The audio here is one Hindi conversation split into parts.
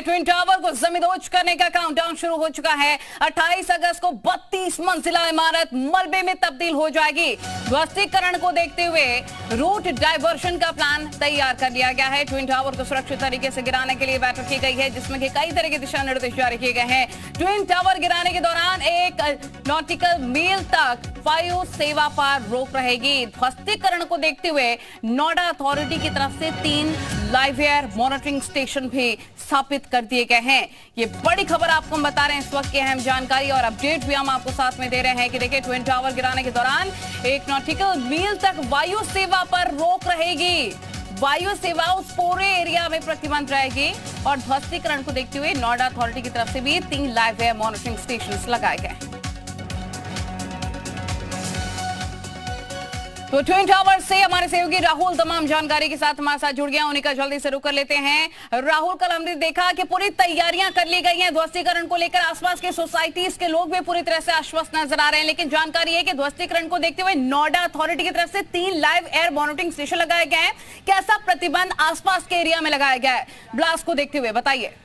हैं, ट्विन टावर को जमींदोज करने का काउंटडाउन शुरू हो चुका है। 28 अगस्त को 32 मंजिला इमारत मलबे में तब्दील हो जाएगी। ध्वस्तीकरण को देखते हुए रूट डाइवर्शन का प्लान तैयार कर लिया गया है। ट्विन टावर को सुरक्षित तरीके से गिराने के लिए बैठक की गई है, जिसमें कई तरह के दिशा निर्देश जारी किए गए हैं। ट्विन टावर गिराने के दौरान 1 नॉटिकल मील तक वायु सेवा पर रोक रहेगी। ध्वस्तीकरण को देखते हुए नोएडा अथॉरिटी की तरफ से 3 लाइव एयर मॉनिटरिंग स्टेशन भी स्थापित कर दिए गए हैं। ये बड़ी खबर आपको हम बता रहे हैं, इस वक्त की अहम जानकारी और अपडेट भी हम आपको साथ में दे रहे हैं कि देखिए, ट्विन टावर गिराने के दौरान 1 नॉटिकल मील तक वायु सेवा पर रोक रहेगी। वायु सेवा उस पूरे एरिया में प्रतिबंध रहेगी और ध्वस्तीकरण को देखते हुए नोएडा अथॉरिटी की तरफ से भी 3 लाइव एयर मॉनिटरिंग स्टेशन लगाए गए। तो ट्विन टावर से हमारे सहयोगी राहुल तमाम जानकारी के साथ हमारे साथ जुड़ गया, उन्हीं का जल्दी से रुक कर लेते हैं। राहुल, कल हमने देखा कि पूरी तैयारियां कर ली गई हैं ध्वस्तीकरण को लेकर। आसपास के सोसाइटीज के लोग भी पूरी तरह से आश्वस्त नजर आ रहे हैं, लेकिन जानकारी है कि ध्वस्तीकरण को देखते हुए नोएडा अथॉरिटी की तरफ से 3 लाइव एयर मॉनिटरिंग स्टेशन लगाए गए हैं। कैसा प्रतिबंध आसपास के एरिया में लगाया गया है ब्लास्ट को देखते हुए, बताइए।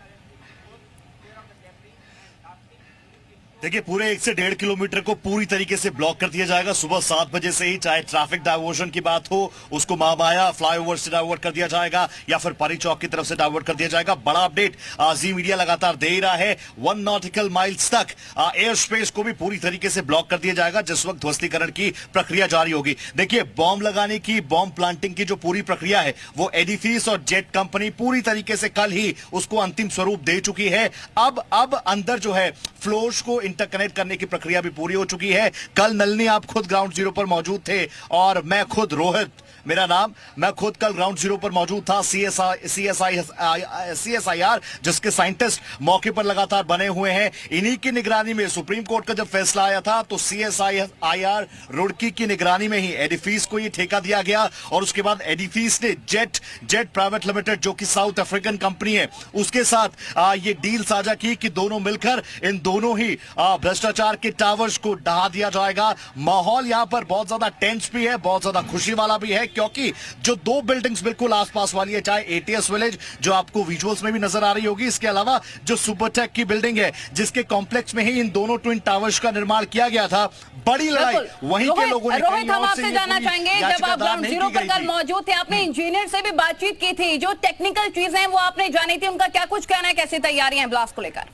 देखिए, पूरे 1 से 1.5 किलोमीटर को पूरी तरीके से ब्लॉक कर दिया जाएगा। सुबह 7 बजे से ही चाहे ट्रैफिक डाइवर्जन की बात हो, उसको महामाया फ्लाईओवर से डाइवर्ट कर दिया जाएगा या फिर परी चौक की तरफ से डाइवर्ट कर दिया जाएगा। बड़ा अपडेट जी मीडिया लगातार दे ही रहा है। 1 नॉटिकल माइल्स तक एयर स्पेस को भी पूरी तरीके से ब्लॉक कर दिया जाएगा जिस वक्त ध्वस्तीकरण की प्रक्रिया जारी होगी। देखिए, बॉम्ब लगाने की, बॉम्ब प्लांटिंग की जो पूरी प्रक्रिया है वो एडिफिस और जेट कंपनी पूरी तरीके से कल ही उसको अंतिम स्वरूप दे चुकी है। अब अंदर जो है फ्लोर्स को इंटरकनेक्ट करने की प्रक्रिया भी पूरी हो चुकी है। कल नलनी आप खुद ग्राउंड जीरो पर मौजूद थे और मैं खुद रोहित मेरा नाम, मैं खुद कल ग्राउंड जीरो पर मौजूद था। CSIR जिसके साइंटिस्ट मौके पर लगातार बने हुए हैं, इन्हीं की निगरानी में सुप्रीम कोर्ट का जब फैसला आया था तो CSIR रुड़की की निगरानी में ही एडिफिस को ये ठेका दिया गया और उसके बाद एडिफिस ने जेट प्राइवेट लिमिटेड जो कि साउथ अफ्रीकन कंपनी है उसके साथ ये डील साझा की कि दोनों मिलकर इन दोनों ही भ्रष्टाचार के टावर्स को ढहा दिया जाएगा। माहौल यहां पर बहुत ज्यादा टेंस भी है, बहुत ज्यादा खुशी वाला भी है, क्योंकि जो 2 बिल्डिंग्स बिल्कुल आसपास वाली है, चाहे ATS विलेज जो आपको विजुअल्स में भी नजर आ रही होगी, इसके अलावा जो सुपरटेक की बिल्डिंग है जिसके कॉम्प्लेक्स में ही इन दोनों ट्विन टावर्स का निर्माण किया गया था। बड़ी लड़ाई वहीं के लोगों ने रोहित, हम आपसे जानना चाहेंगे, जब आप ग्राउंड जीरो पर कल मौजूद थे, आपने इंजीनियर से भी बातचीत की थी, जो टेक्निकल चीजें हैं वो आपने जानी थी, उनका क्या कुछ कहना है, कैसी तैयारियां हैं ब्लास्ट को लेकर?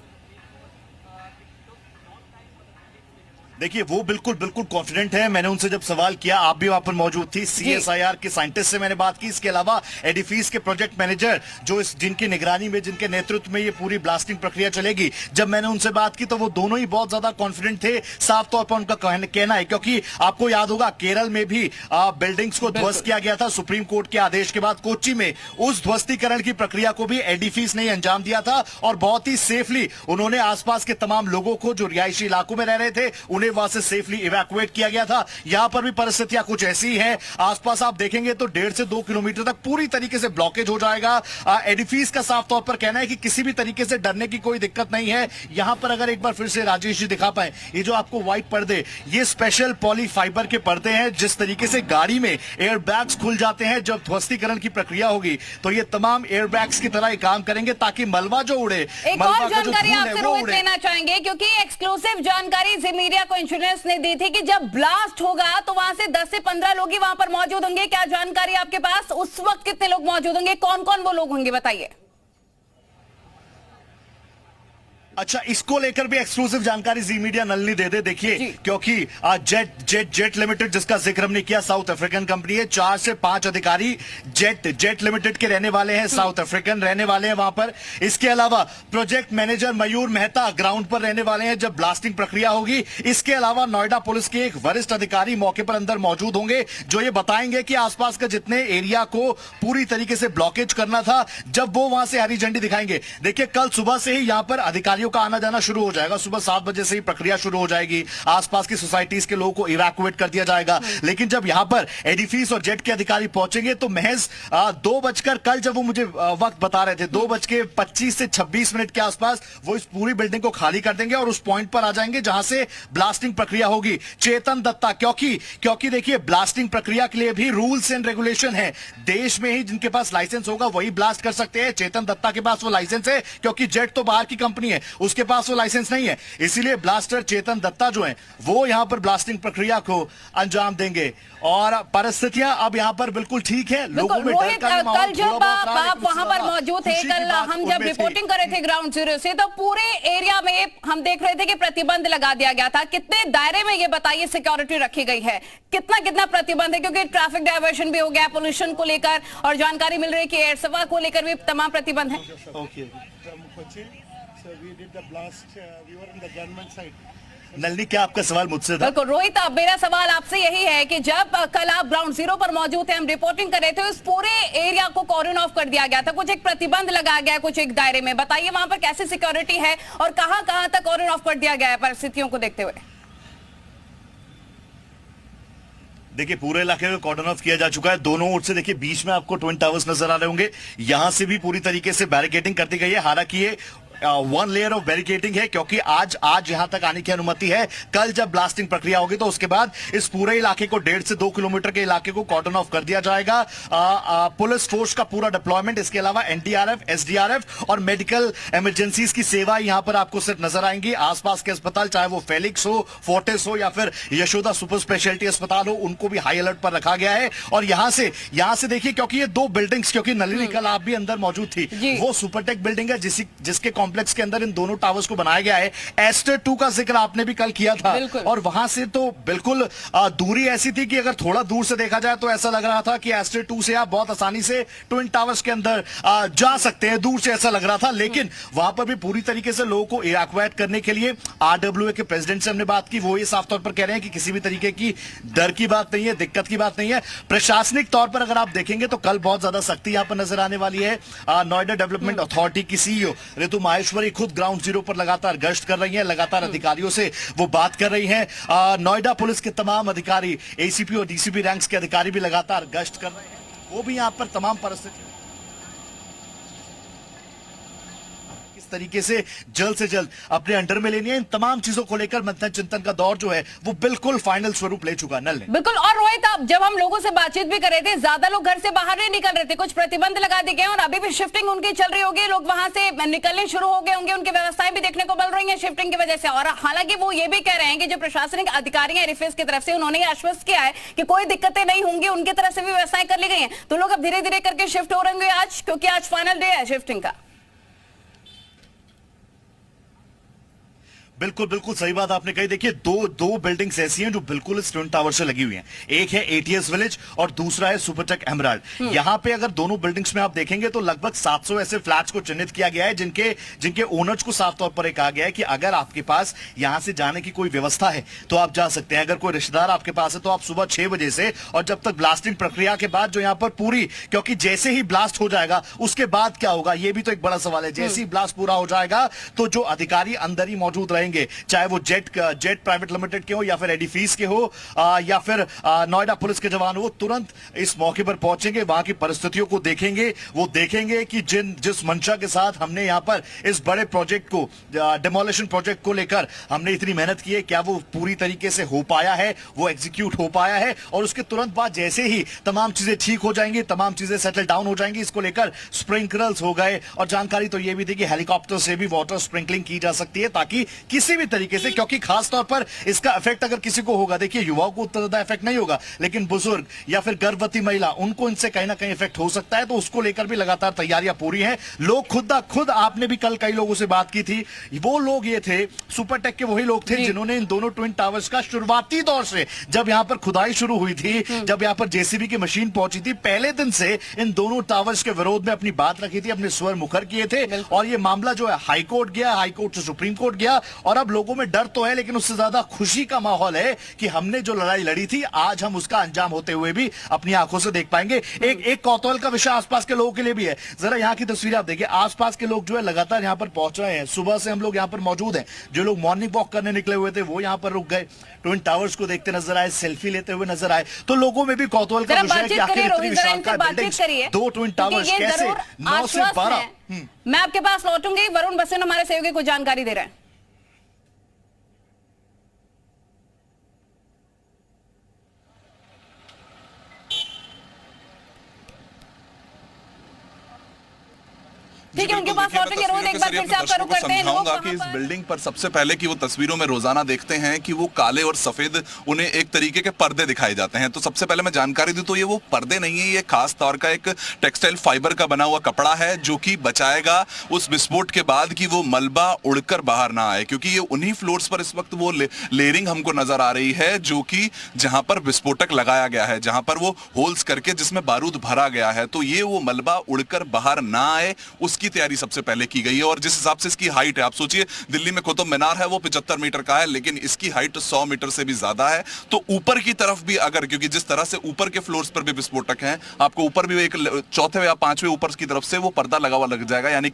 देखिए, वो बिल्कुल कॉन्फिडेंट है। मैंने उनसे जब सवाल किया, आप भी वहां पर मौजूद थी, CSIR के साइंटिस्ट से मैंने बात की, इसके अलावा एडिफिस के प्रोजेक्ट मैनेजर जो जिनकी निगरानी में, जिनके नेतृत्व में ये पूरी ब्लास्टिंग प्रक्रिया चलेगी, जब मैंने उनसे बात की तो वो दोनों ही बहुत ज्यादा कॉन्फिडेंट थे। साफ तौर पर उनका कहना है, क्योंकि आपको याद होगा केरल में भी बिल्डिंग्स को ध्वस्त किया गया था सुप्रीम कोर्ट के आदेश के बाद। कोच्चि में उस ध्वस्तीकरण की प्रक्रिया को भी एडिफिस ने अंजाम दिया था और बहुत ही सेफली उन्होंने आसपास के तमाम लोगों को जो रिहायशी इलाकों में रह रहे थे उन्हें वहां से सेफली इवैक्यूएट किया गया था। यहां पर भी परिस्थितियां कुछ ऐसी हैं, आसपास आप देखेंगे तो 1.5 से 2 किलोमीटर तक पूरी तरीके से ब्लॉकेज हो जाएगा। एडिफिस का साफ तौर पर कहना है कि किसी भी तरीके से डरने की कोई दिक्कत नहीं है। यहां पर अगर एक बार फिर से राजेश जी दिखा पाए, ये जो आपको व्हाइट पर्दे, ये स्पेशल पॉली फाइबर के पर्दे हैं। जिस तरीके से गाड़ी में एयर बैग्स खुल जाते हैं जब ध्वस्तीकरण की प्रक्रिया होगी, तो ये तमाम एयर बैग्स की तरह काम करेंगे ताकि मलबा जो उड़े, एक और जानकारी आपसे रोहित लेना चाहेंगे, क्योंकि एक्सक्लूसिव जानकारी जी मीडिया को इंश्योरेंस ने दी थी कि जब ब्लास्ट होगा तो वहां से 10 से 15 लोग ही वहां पर मौजूद होंगे। क्या जानकारी आपके पास, उस वक्त कितने लोग मौजूद होंगे, कौन कौन वो लोग होंगे, बताइए। अच्छा, इसको लेकर भी एक्सक्लूसिव जानकारी जी मीडिया नलनी दे दे। देखिए, क्योंकि जेट लिमिटेड जिसका जिक्र हमने किया, साउथ अफ्रीकन कंपनी है, 4 से 5 अधिकारी जेट लिमिटेड के रहने वाले हैं, साउथ अफ्रीकन रहने वाले हैं वहां पर। इसके अलावा प्रोजेक्ट मैनेजर मयूर मेहता ग्राउंड पर रहने वाले हैं जब ब्लास्टिंग प्रक्रिया होगी। इसके अलावा नोएडा पुलिस के एक वरिष्ठ अधिकारी मौके पर अंदर मौजूद होंगे जो ये बताएंगे कि आसपास के जितने एरिया को पूरी तरीके से ब्लॉकेज करना था, जब वो वहां से हरी झंडी दिखाएंगे। देखिए, कल सुबह से ही यहां पर अधिकारी अधिकारियों का आना जाना शुरू हो जाएगा। सुबह 7 बजे से ही प्रक्रिया शुरू हो जाएगी। आसपास की सोसाइटीज के लोगों को इवैक्यूएट कर दिया जाएगा। लेकिन जब यहां पर एडिफिस और जेट के अधिकारी पहुंचेंगे तो महज 2 बजकर, कल जब वो मुझे वक्त बता रहे थे, 2:25 से 26 मिनट के आसपास वो इस पूरी बिल्डिंग को खाली कर देंगे और उस पॉइंट पर आ जाएंगे जहां से ब्लास्टिंग प्रक्रिया होगी। चेतन दत्ता, क्योंकि देखिए ब्लास्टिंग प्रक्रिया के लिए भी रूल्स एंड रेगुलेशन है। देश में ही जिनके पास लाइसेंस होगा वही ब्लास्ट कर सकते हैं। चेतन दत्ता के पास वो लाइसेंस है, क्योंकि जेट तो बाहर की कंपनी है, उसके पास वो लाइसेंस नहीं है। इसीलिए ब्लास्टर चेतन दत्ता जो है वो यहां पर ब्लास्टिंग प्रक्रिया को अंजाम देंगे। और परिस्थितियां अब यहां पर बिल्कुल ठीक है। लोगों में डर का भी माहौल कल जब थोड़ा बहुत रहा है, आप लेकिन वहां पर मौजूद थे, खुशी की कल बात हम उनमें जब थी। रिपोर्टिंग कर रहे थे ग्राउंड जीरो से, तो पूरे एरिया में हम देख रहे थे कि प्रतिबंध लगा दिया गया था। कितने दायरे में ये बताइए सिक्योरिटी रखी गई है, कितना प्रतिबंध है? क्योंकि ट्रैफिक डायवर्शन भी हो गया, पोल्यूशन को लेकर, और जानकारी मिल रही है कि एयर सभा को लेकर भी तमाम प्रतिबंध है। नलिनी, क्या आपका सवाल मुझसे था? बिल्कुल रोहित, अब मेरा सवाल आपसे यही है कि जब कल आप ग्राउंड जीरो पर मौजूद थे, हम रिपोर्टिंग कर रहे थे, उस पूरे एरिया को कॉर्डन ऑफ कर दिया गया था, कुछ एक प्रतिबंध लगाया गया है कुछ एक दायरे में। बताइए वहां पर कैसी सिक्योरिटी है और कहां कहां तक कॉर्डन ऑफ कर दिया गया है परिस्थितियों को देखते हुए? देखिए पूरे इलाके में कॉर्डन ऑफ किया जा चुका है। दोनों ओर से देखिए, बीच में आपको ट्विन टावर्स नजर आ रहे होंगे, यहां से भी पूरी तरीके से बैरिकेडिंग कर दी गई है। हालांकि ये 1 लेयर ऑफ बैरिकेडिंग है, क्योंकि आज यहां तक आने की अनुमति है। कल जब ब्लास्टिंग प्रक्रिया होगी तो उसके बाद इस पूरे इलाके को 1.5 से 2 किलोमीटर के इलाके को कॉर्डन ऑफ कर दिया जाएगा। पुलिस फोर्स का पूरा डिप्लॉयमेंट, इसके अलावा एनडीआरएफ, एसडीआरएफ और मेडिकल इमरजेंसीज की सेवा यहां पर आपको सिर्फ नजर आएंगी। आसपास के अस्पताल, चाहे वो फेलिक्स हो, फोर्टिस हो या फिर यशोदा सुपर स्पेशलिटी अस्पताल हो, उनको भी हाई अलर्ट पर रखा गया है। और यहां से देखिए, क्योंकि ये 2 बिल्डिंग्स, क्योंकि नलिनी कल आप भी अंदर मौजूद थी, वो सुपरटेक बिल्डिंग है जिसके कॉम्प्लेक्स के अंदर इन दोनों टावर्स को बनाया गया है। एस्टर 2 का जिक्र आपने भी कल किया था, और वहां से तो बिल्कुल दूरी ऐसी थी कि अगर थोड़ा दूर से देखा जाए तो ऐसा लग रहा था कि एस्टर 2 से आप बहुत आसानी से ट्विन टावर्स के अंदर जा सकते हैं, दूर से ऐसा लग रहा था। लेकिन वहां पर भी पूरी तरीके से लोगों को इवैक्यूएट करने के लिए आरडब्ल्यूए के प्रेसिडेंट से हमने बात की, वो ये साफ तौर पर कह रहे हैं कि किसी भी तरीके की डर की बात नहीं है, दिक्कत की बात नहीं है। प्रशासनिक तौर पर अगर आप देखेंगे तो कल बहुत ज्यादा सख्ती यहां पर नजर आने वाली है। नोएडा डेवलपमेंट अथॉरिटी की सीईओ ऋतु माहेश्वरी खुद ग्राउंड जीरो पर लगातार गश्त कर रही हैं, लगातार अधिकारियों से वो बात कर रही हैं। नोएडा पुलिस के तमाम अधिकारी, एसीपी और डीसीपी रैंक्स के अधिकारी भी लगातार गश्त कर रहे हैं। वो भी यहां पर तमाम परिस्थिति तरीके से जल्द अपने अंडर में लेनी है। इन तमाम चीजों को लेकर मंथन चिंतन का दौर जो है वो बिल्कुल फाइनल स्वरूप ले चुका है। नल ने बिल्कुल। और रोहित, अब जब हम लोगों से बातचीत भी कर रहे थे, ज्यादा लोग घर से बाहर नहीं निकल रहे थे, कुछ प्रतिबंध लगा दिए गए और अभी भी शिफ्टिंग उनकी चल रही होगी, लोग वहां से निकलने शुरू हो गए होंगे, उनकी व्यवस्थाएं भी देखने को मिल रही है शिफ्टिंग की वजह से। और हालांकि वो ये भी कह रहे हैं कि जो प्रशासनिक अधिकारी हैं एरिफिस की तरफ से, उन्होंने आश्वस्त किया है कि कोई दिक्कतें नहीं होंगी, उनकी तरफ से भी व्यवस्थाएं कर ली गई है। तो लोग अब धीरे धीरे करके शिफ्ट हो रहे होंगे आज, क्योंकि आज फाइनल डे है शिफ्टिंग का। बिल्कुल सही बात आपने कही। देखिए दो बिल्डिंग्स ऐसी हैं जो बिल्कुल इस ट्विन टावर से लगी हुई हैं। एक है एटीएस विलेज और दूसरा है सुपरटेक एमराल्ड। यहां पे अगर दोनों बिल्डिंग्स में आप देखेंगे तो लगभग 700 ऐसे फ्लैट्स को चिन्हित किया गया है जिनके ओनर्स को साफ तौर पर कहा गया है कि अगर आपके पास यहां से जाने की कोई व्यवस्था है तो आप जा सकते हैं। अगर कोई रिश्तेदार आपके पास है तो आप सुबह 6 बजे से, और जब तक ब्लास्टिंग प्रक्रिया के बाद जो यहां पर पूरी, क्योंकि जैसे ही ब्लास्ट हो जाएगा उसके बाद क्या होगा ये भी तो एक बड़ा सवाल है। जैसे ही ब्लास्ट पूरा हो जाएगा तो जो अधिकारी अंदर ही मौजूद रहेंगे, चाहे वो जेट प्राइवेट लिमिटेड के हो या फिर एडिफिस के हो या फिर नोएडा पुलिस के जवान हो, तुरंत इस मौके पर पहुंचेंगे, वहां की परिस्थितियों को देखेंगे। वो देखेंगे कि जिस मंशा के साथ हमने यहां पर इस बड़े प्रोजेक्ट को, डिमोलिशन प्रोजेक्ट को लेकर हमने इतनी मेहनत की है, क्या वो पूरी तरीके से हो पाया है, वो एग्जीक्यूट हो पाया है। और उसके तुरंत बाद जैसे ही तमाम चीजें ठीक हो जाएंगी, तमाम चीजें सेटल डाउन हो जाएंगी, इसको लेकर स्प्रिंकलर्स हो गए। और जानकारी तो ये भी थी कि हेलीकॉप्टर से भी वाटर स्प्रिंकलिंग की जा सकती है, ताकि किसी भी तरीके से, क्योंकि खास तौर पर इसका इफेक्ट अगर किसी को होगा, देखिए युवाओं को उतना ज्यादा इफेक्ट नहीं होगा, लेकिन बुजुर्ग या फिर गर्भवती महिला, उनको इनसे कहीं ना कहीं इफेक्ट हो सकता है। तो उसको लेकर भी लगातार तैयारियां पूरी हैं। लोग खुद आपने भी कल कई लोगों से बात की थी, वो लोग ये थे, सुपरटेक के वही लोग थे जिन्होंने इन दोनों ट्विन टावर्स का शुरुआती दौर से, जब यहां पर खुदाई शुरू हुई थी, जब यहां पर जेसीबी की मशीन पहुंची थी, पहले दिन से इन दोनों टावर्स के विरोध में अपनी बात रखी थी, अपने स्वर मुखर किए थे। और ये मामला जो है हाईकोर्ट गया, हाईकोर्ट से सुप्रीम कोर्ट गया और अब लोगों में डर तो है, लेकिन उससे ज्यादा खुशी का माहौल है कि हमने जो लड़ाई लड़ी थी आज हम उसका अंजाम होते हुए भी अपनी आंखों से देख पाएंगे। एक कौतूहल का विषय आसपास के लोगों के लिए भी है। जरा यहाँ की तस्वीर आप देखिए, आसपास के लोग जो है लगातार यहाँ पर पहुंच रहे हैं। सुबह से हम लोग यहाँ पर मौजूद हैं। जो लोग मॉर्निंग वॉक करने निकले हुए थे वो यहाँ पर रुक गए, ट्विन टावर्स को देखते नजर आए, सेल्फी लेते हुए नजर आए। तो लोगों में भी कौतूहल का विषय है कि आखिर इतनी विशालकाय बिल्डिंग्स, 2 ट्विन टावर्स कैसे 9 से 12। मैं आपके पास लौटूंगी। वरुण बसेन हमारे सहयोगी को जानकारी दे रहे हैं। ठीक है, उनके पास लौटेंगे। रोज एक बार फिर से आपका रुख करते हैं। समझाऊंगा कि इस बिल्डिंग पर सबसे पहले कि वो तस्वीरों में रोजाना देखते हैं कि वो काले और सफेद उन्हें एक तरीके के पर्दे दिखाए जाते हैं। तो सबसे पहले मैं जानकारी दूं तो ये वो पर्दे नहीं है, ये खास तौर का एक टेक्सटाइल फाइबर का बना हुआ कपड़ा है जो कि बचाएगा उस विस्फोट के बाद कि वो मलबा उड़कर बाहर ना आए, क्योंकि ये उन्हीं फ्लोर्स पर इस वक्त वो लेयरिंग हमको नजर आ रही है जो कि जहां पर विस्फोटक लगाया गया है, जहां पर वो होल्स करके जिसमें बारूद भरा गया है, तो ये वो मलबा उड़कर बाहर ना आए उसकी तैयारी सबसे पहले की गई है। और जिस हिसाब से इसकी हाइट है, आप सोचिए दिल्ली में कुतुब मीनार है वो 75 मीटर का है, लेकिन इसकी हाइट 100 मीटर से भी ज्यादा है। तो ऊपर की तरफ भी अगर, क्योंकि जिस तरह से ऊपर के फ्लोर्स पर भी विस्फोटक हैं, आपको ऊपर भी एक चौथे या पांचवें ऊपर की तरफ से वो पर्दा लगा हुआ लग जाएगा। यानी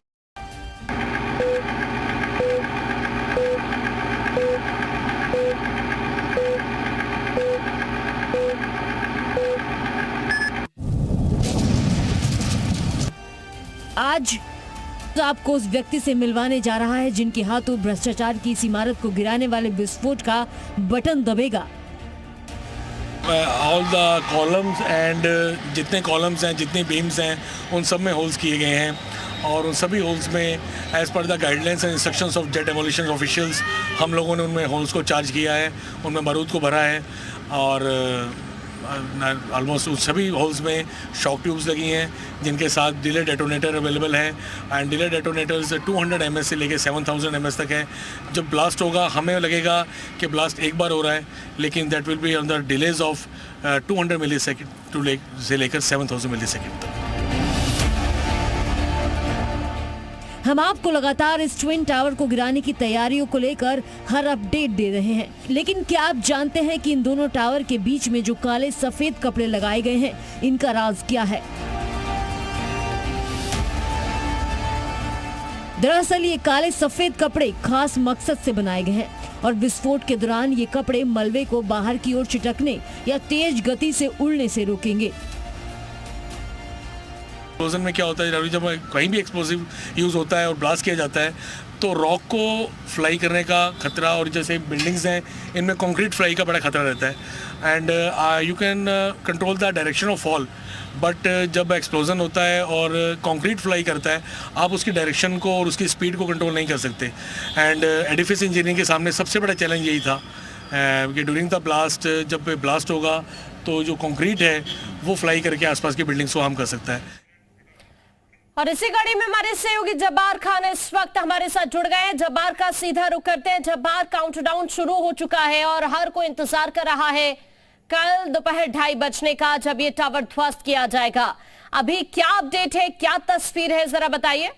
आज तो आपको उस व्यक्ति से मिलवाने जा रहा है जिनके हाथों भ्रष्टाचार की इस इमारत को गिराने वाले विस्फोट का बटन दबेगा। ऑल द कॉलम्स एंड जितने कॉलम्स हैं, जितने बीम्स हैं, उन सब में होल्स किए गए हैं और उन सभी होल्स में as per the guidelines and instructions of jet demolition officials हम लोगों ने उनमें होल्स को चार्ज किया है, उनमें बारूद को भरा है और ऑलमोस्ट उस सभी होल्स में शॉक ट्यूब्स लगी हैं जिनके साथ डिले डेटोनेटर अवेलेबल है। एंड डिले डेटोनेटर्स 200 ms से लेके 7000 ms तक है। जब ब्लास्ट होगा हमें लगेगा कि ब्लास्ट एक बार हो रहा है, लेकिन that will be on the delays of 200 millisecond से लेकर 7000 मिलीसेकंड तक। हम आपको लगातार इस ट्विन टावर को गिराने की तैयारियों को लेकर हर अपडेट दे रहे हैं, लेकिन क्या आप जानते हैं कि इन दोनों टावर के बीच में जो काले सफेद कपड़े लगाए गए हैं, इनका राज क्या है? दरअसल ये काले सफेद कपड़े खास मकसद से बनाए गए हैं और विस्फोट के दौरान ये कपड़े मलबे को बाहर की ओर छिटकने या तेज गति से उड़ने से रोकेंगे। एक्सप्लोजन में क्या होता है, जब कहीं भी एक्सप्लोसिव यूज़ होता है और ब्लास्ट किया जाता है तो रॉक को फ्लाई करने का खतरा, और जैसे बिल्डिंग्स हैं इनमें कंक्रीट फ्लाई का बड़ा खतरा रहता है and you can control the direction of fall, but जब एक्सप्लोजन होता है और कंक्रीट फ्लाई करता है आप उसकी डायरेक्शन को और उसकी स्पीड को कंट्रोल नहीं कर सकते। एंड एडिफिस इंजीनियरिंग के सामने सबसे बड़ा चैलेंज यही था कि ड्यूरिंग द ब्लास्ट, जब ब्लास्ट होगा तो जो कंक्रीट है वो फ्लाई करके आसपास की बिल्डिंग्स को हार्म कर सकता है। और इसी कड़ी में हमारे सहयोगी जब्बार खान इस वक्त हमारे साथ जुड़ गए हैं। जब्बार का सीधा रुख करते हैं। जब्बार, काउंटडाउन शुरू हो चुका है और हर कोई इंतजार कर रहा है कल दोपहर 2:30 बजने का, जब ये टावर ध्वस्त किया जाएगा। अभी क्या अपडेट है, क्या तस्वीर है, जरा बताइए।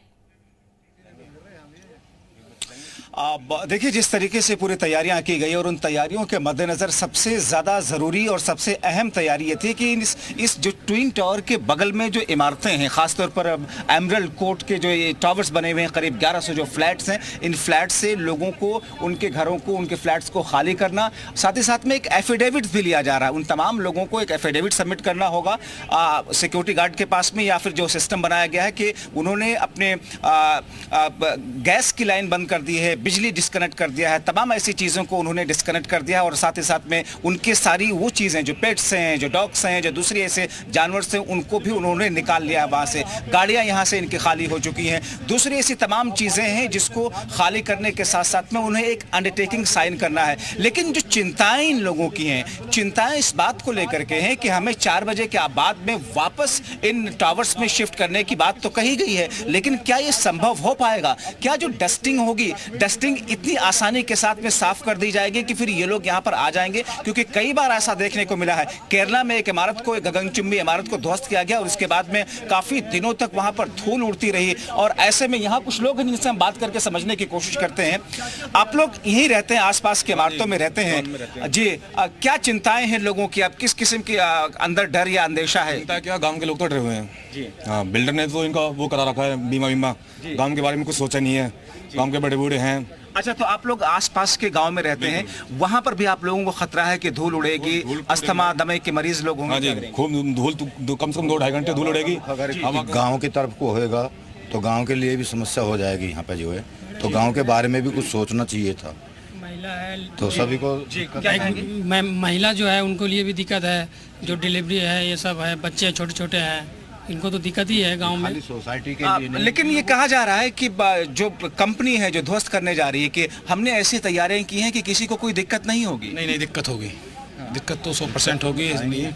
देखिए, जिस तरीके से पूरी तैयारियां की गई और उन तैयारियों के मद्देनज़र सबसे ज़्यादा ज़रूरी और सबसे अहम तैयारी ये थी कि इस जो ट्विन टावर के बगल में जो इमारतें हैं, ख़ासतौर पर एमरल्ड कोर्ट के जो ये टावर्स बने हुए हैं, करीब 1100 जो फ्लैट्स हैं, इन फ्लैट्स से लोगों को, उनके घरों को, उनके फ्लैट्स को खाली करना, साथ ही साथ में एक एफिडेविट भी लिया जा रहा है। उन तमाम लोगों को एक एफिडेविट सबमिट करना होगा सिक्योरिटी गार्ड के पास में, या फिर जो सिस्टम बनाया गया है कि उन्होंने अपने गैस की लाइन बंद कर दी है, बिजली डिस्कनेक्ट कर दिया है, तमाम ऐसी चीज़ों को उन्होंने डिस्कनेक्ट कर दिया है। और साथ ही साथ में उनके सारी वो चीज़ें जो पेट्स हैं, जो डॉग्स हैं, जो दूसरे ऐसे जानवर हैं, उनको भी उन्होंने निकाल लिया है वहाँ से। गाड़ियाँ यहाँ से इनकी खाली हो चुकी हैं। दूसरी ऐसी तमाम चीज़ें हैं जिसको खाली करने के साथ साथ में उन्हें एक अंडरटेकिंग साइन करना है। लेकिन जो चिंताएं इन लोगों की हैं, चिंताएं इस बात को लेकर के हैं कि हमें 4 बजे के बाद में वापस इन टावर्स में शिफ्ट करने की बात तो कही गई है, लेकिन क्या ये संभव हो पाएगा? क्या जो डस्टिंग होगी, डस्टिंग डस्टिंग इतनी आसानी के साथ में साफ कर दी जाएगी कि फिर ये लोग यहाँ पर आ जाएंगे? क्योंकि कई बार ऐसा देखने को मिला है, केरला में एक इमारत को, एक गगनचुंबी इमारत को ध्वस्त किया गया और उसके बाद में काफी दिनों तक वहां पर धूल उड़ती रही। और ऐसे में यहाँ कुछ लोग हैं जिनसे हम बात करके समझने की कोशिश करते हैं। आप लोग यहीं रहते हैं, आसपास की इमारतों में रहते हैं जी, क्या चिंताएं हैं लोगों की? आप किस किस्म की अंदर डर या अंदेशा है? चिंता क्या, गांव के लोग तो डरे हुए हैं जी। हाँ, बिल्डर ने तो इनका वो करा रखा है, बीमा। गांव के बारे में कुछ सोचा नहीं है, गांव के बड़े बूढ़े हैं। अच्छा, तो आप लोग आसपास के गांव में रहते हैं, वहां पर भी आप लोगों को खतरा है कि धूल उड़ेगी, अस्थमा दमे के मरीज लोग होंगे? हाँ जी, खूब धूल, कम से कम 2-2.5 घंटे धूल उड़ेगी। अगर गांव की तरफ को होएगा तो गांव के लिए भी समस्या हो जाएगी यहाँ पे जो है, तो गांव के बारे में भी कुछ सोचना चाहिए था। महिला है तो सभी को महिला जो है उनको लिए भी दिक्कत है, जो डिलीवरी है ये सब है, बच्चे छोटे छोटे हैं, इनको तो दिक्कत ही है गांव में। सोसाइटी के लिए नहीं। लेकिन ये कहा जा रहा है कि जो कंपनी है जो ध्वस्त करने जा रही है कि हमने ऐसी तैयारियां की हैं कि किसी को कोई दिक्कत नहीं होगी। नहीं, दिक्कत होगी, दिक्कत तो 100% होगी, इसलिए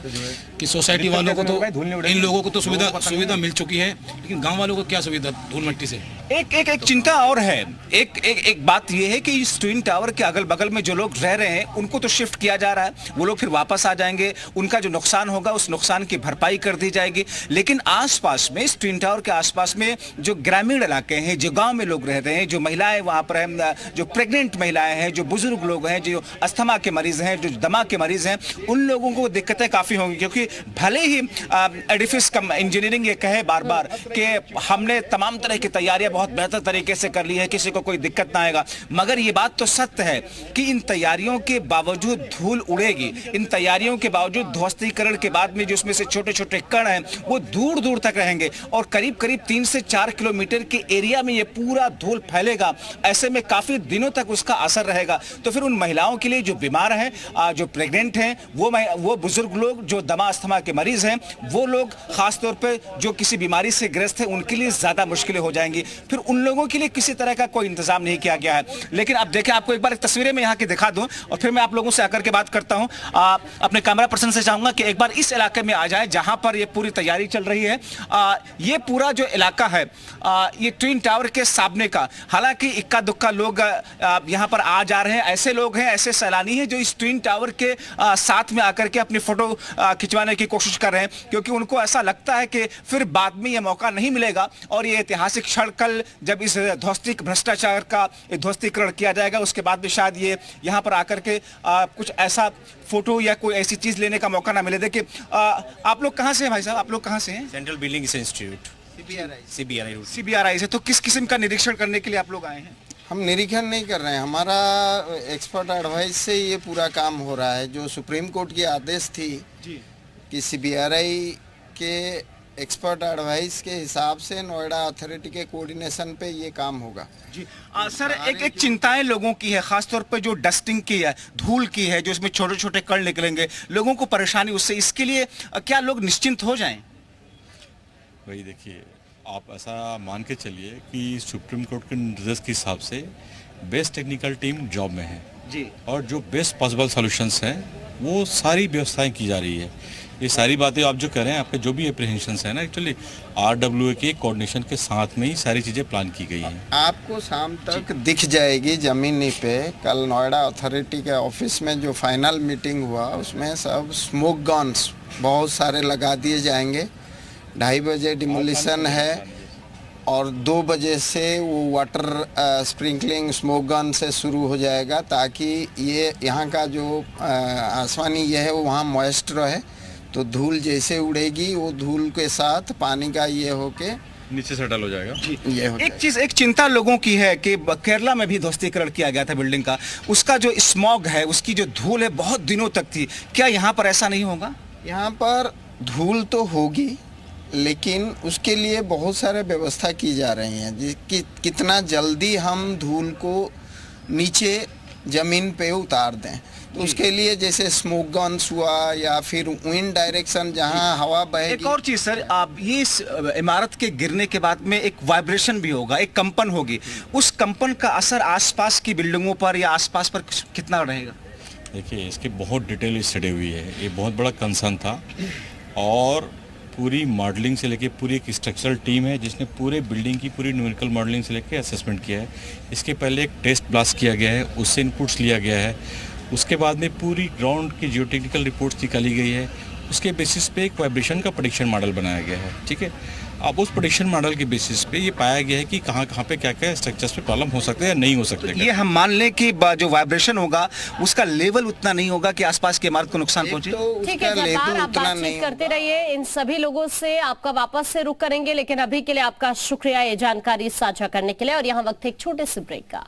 कि सोसाइटी वालों को तो, इन लोगों को तो सुविधा मिल चुकी है, लेकिन गांव वालों को क्या सुविधा धूल मिट्टी से? एक चिंता और है। एक बात यह है कि इस ट्विन टावर के अगल बगल में जो लोग रह रहे हैं उनको तो शिफ्ट किया जा रहा है, वो लोग फिर वापस आ जाएंगे, उनका जो नुकसान होगा उस नुकसान की भरपाई कर दी जाएगी। लेकिन आसपास में, इस ट्विन टावर के आसपास में जो ग्रामीण इलाके हैं, जो गाँव में लोग रहते हैं, जो महिलाएं वहाँ पर हैं, जो प्रेग्नेंट महिलाएं हैं, जो बुजुर्ग लोग हैं, जो अस्थमा के मरीज हैं, जो दमा के मरीज हैं, उन लोगों को दिक्कतें काफी होंगी। क्योंकि भले ही एडिफिस इंजीनियरिंग ये कहे बार बार कि हमने तमाम तरह की तैयारियां बहुत बेहतर तरीके से कर ली है, किसी को कोई दिक्कत ना आएगा, मगर ये बात तो सत्य है कि इन तैयारियों के बावजूद धूल उड़ेगी। इन तैयारियों के बावजूद ध्वस्तीकरण के बाद में जो उसमें से छोटे छोटे कण हैं वो दूर दूर तक रहेंगे और करीब करीब 3 से 4 किलोमीटर के एरिया में ये पूरा धूल फैलेगा। ऐसे में काफी दिनों तक उसका असर रहेगा। तो फिर उन महिलाओं के लिए जो बीमार हैं, जो प्रेग्नेंट हैं, वो बुजुर्ग लोग, जो दमा अस्थमा के मरीज हैं, वो लोग खासतौर पे जो किसी बीमारी से ग्रस्त है, उनके लिए ज्यादा मुश्किलें हो जाएंगी। फिर उन लोगों के लिए किसी तरह का कोई इंतजाम नहीं किया गया है। लेकिन अब देखें, आपको एक बार तस्वीरें में यहाँ की दिखा दूं और फिर मैं आप लोगों से आकर के बात करता हूं। अपने कैमरा पर्सन से चाहूंगा कि एक बार इस इलाके में आ जाए जहां पर ये पूरी तैयारी चल रही है। ये पूरा जो इलाका है ये ट्विन टावर के सामने का, हालांकि इक्का दुक्का लोग यहाँ पर आ जा रहे हैं, ऐसे लोग हैं, ऐसे सैलानी हैं जो इस ट्विन टावर के साथ में आकर के अपनी फोटो खिंचवाने की कोशिश कर रहे हैं, क्योंकि उनको ऐसा लगता है कि फिर बाद में यह मौका नहीं मिलेगा और ये ऐतिहासिक क्षण कल जब इस भ्रष्टाचार का ध्वस्तीकरण किया जाएगा उसके बाद भी शायद ये यहाँ पर आकर के कुछ ऐसा फोटो या कोई ऐसी चीज लेने का मौका ना मिले। देखिए, आप लोग कहाँ से हैं भाई साहब? आप लोग कहाँ से हैं? सेंट्रल बिल्डिंग इंस्टीट्यूट, CBRI से। तो किस किस्म का निरीक्षण करने के लिए आप लोग आए हैं? हम निरीक्षण नहीं कर रहे हैं, हमारा एक्सपर्ट एडवाइस से ये पूरा काम हो रहा है। जो सुप्रीम कोर्ट की आदेश थी कि CBRI के एक्सपर्ट एडवाइस के हिसाब से नोएडा अथॉरिटी के कोऑर्डिनेशन पे ये काम होगा जी। सर, एक चिंताएं लोगों की है, खासतौर पे जो डस्टिंग की है, धूल की है, जो इसमें छोटे छोटे कण निकलेंगे, लोगों को परेशानी उससे, इसके लिए क्या लोग निश्चिंत हो जाएं? वही देखिए, आप ऐसा मान के चलिए कि सुप्रीम कोर्ट के निर्देश के हिसाब से बेस्ट टेक्निकल टीम जॉब में है जी, और जो बेस्ट पॉसिबल सॉल्यूशंस हैं वो सारी व्यवस्थाएं की जा रही है। ये सारी बातें आप जो कह रहे हैं, आपके जो भी एप्रीहेंशंस हैं ना, एक्चुअली RWA के कोऑर्डिनेशन के साथ में ही सारी चीज़ें प्लान की गई हैं। आपको शाम तक दिख जाएगी जमीनी पे। कल नोएडा अथॉरिटी के ऑफिस में जो फाइनल मीटिंग हुआ उसमें सब स्मोक गन्स बहुत सारे लगा दिए जाएंगे। 2:30 बजे डिमोलिशन है और 2 बजे से वो वाटर स्प्रिंकलिंग स्मोक गन से शुरू हो जाएगा, ताकि ये यहाँ का जो आसमानी ये है वो वहाँ मॉइस्ट रहे। तो धूल जैसे उड़ेगी वो धूल के साथ पानी का ये होके नीचे सेटल हो जाएगा। ये एक चिंता लोगों की है कि केरला में भी ध्वस्तीकरण किया गया था बिल्डिंग का, उसका जो स्मॉग है, उसकी जो धूल है बहुत दिनों तक थी। क्या यहाँ पर ऐसा नहीं होगा? यहाँ पर धूल तो होगी, लेकिन उसके लिए बहुत सारे व्यवस्था की जा रही हैं कि कितना जल्दी हम धूल को नीचे ज़मीन पे उतार दें। तो उसके लिए जैसे स्मोक गन्स हुआ या फिर विंड डायरेक्शन जहां हवा बहेगी। एक और चीज़ सर, आप ये इस इमारत के गिरने के बाद में एक वाइब्रेशन भी होगा, एक कंपन होगी, उस कंपन का असर आसपास की बिल्डिंगों पर या आसपास पर कितना रहेगा? देखिए, इसकी बहुत डिटेल स्टडी हुई है, ये बहुत बड़ा कंसर्न था और पूरी मॉडलिंग से लेके पूरी एक स्ट्रक्चरल टीम है जिसने पूरे बिल्डिंग की पूरी न्यूमेरिकल मॉडलिंग से लेके असेसमेंट किया है। इसके पहले एक टेस्ट ब्लास्ट किया गया है, उससे इनपुट्स लिया गया है। उसके बाद में पूरी ग्राउंड की जियोटेक्निकल रिपोर्ट्स निकाली गई है। उसके बेसिस पे एक वाइब्रेशन का प्रेडिक्शन मॉडल बनाया गया है। ठीक है, अब उस प्रेडिक्शन मॉडल के बेसिस पे ये पाया गया है कि कहाँ कहाँ पे क्या क्या स्ट्रक्चर्स पे प्रॉब्लम हो सकते हैं या नहीं हो सकते। ये हम मान लें कि जो वाइब्रेशन होगा उसका लेवल उतना नहीं होगा कि आसपास की इमारत को नुकसान पहुंचे। ठीक है जब्बार, आप बातचीत करते रहिए इन सभी लोगों से। आपका वापस से रुख करेंगे, लेकिन अभी के लिए आपका शुक्रिया ये जानकारी साझा करने के लिए। और यहाँ वक्त एक छोटे से ब्रेक का।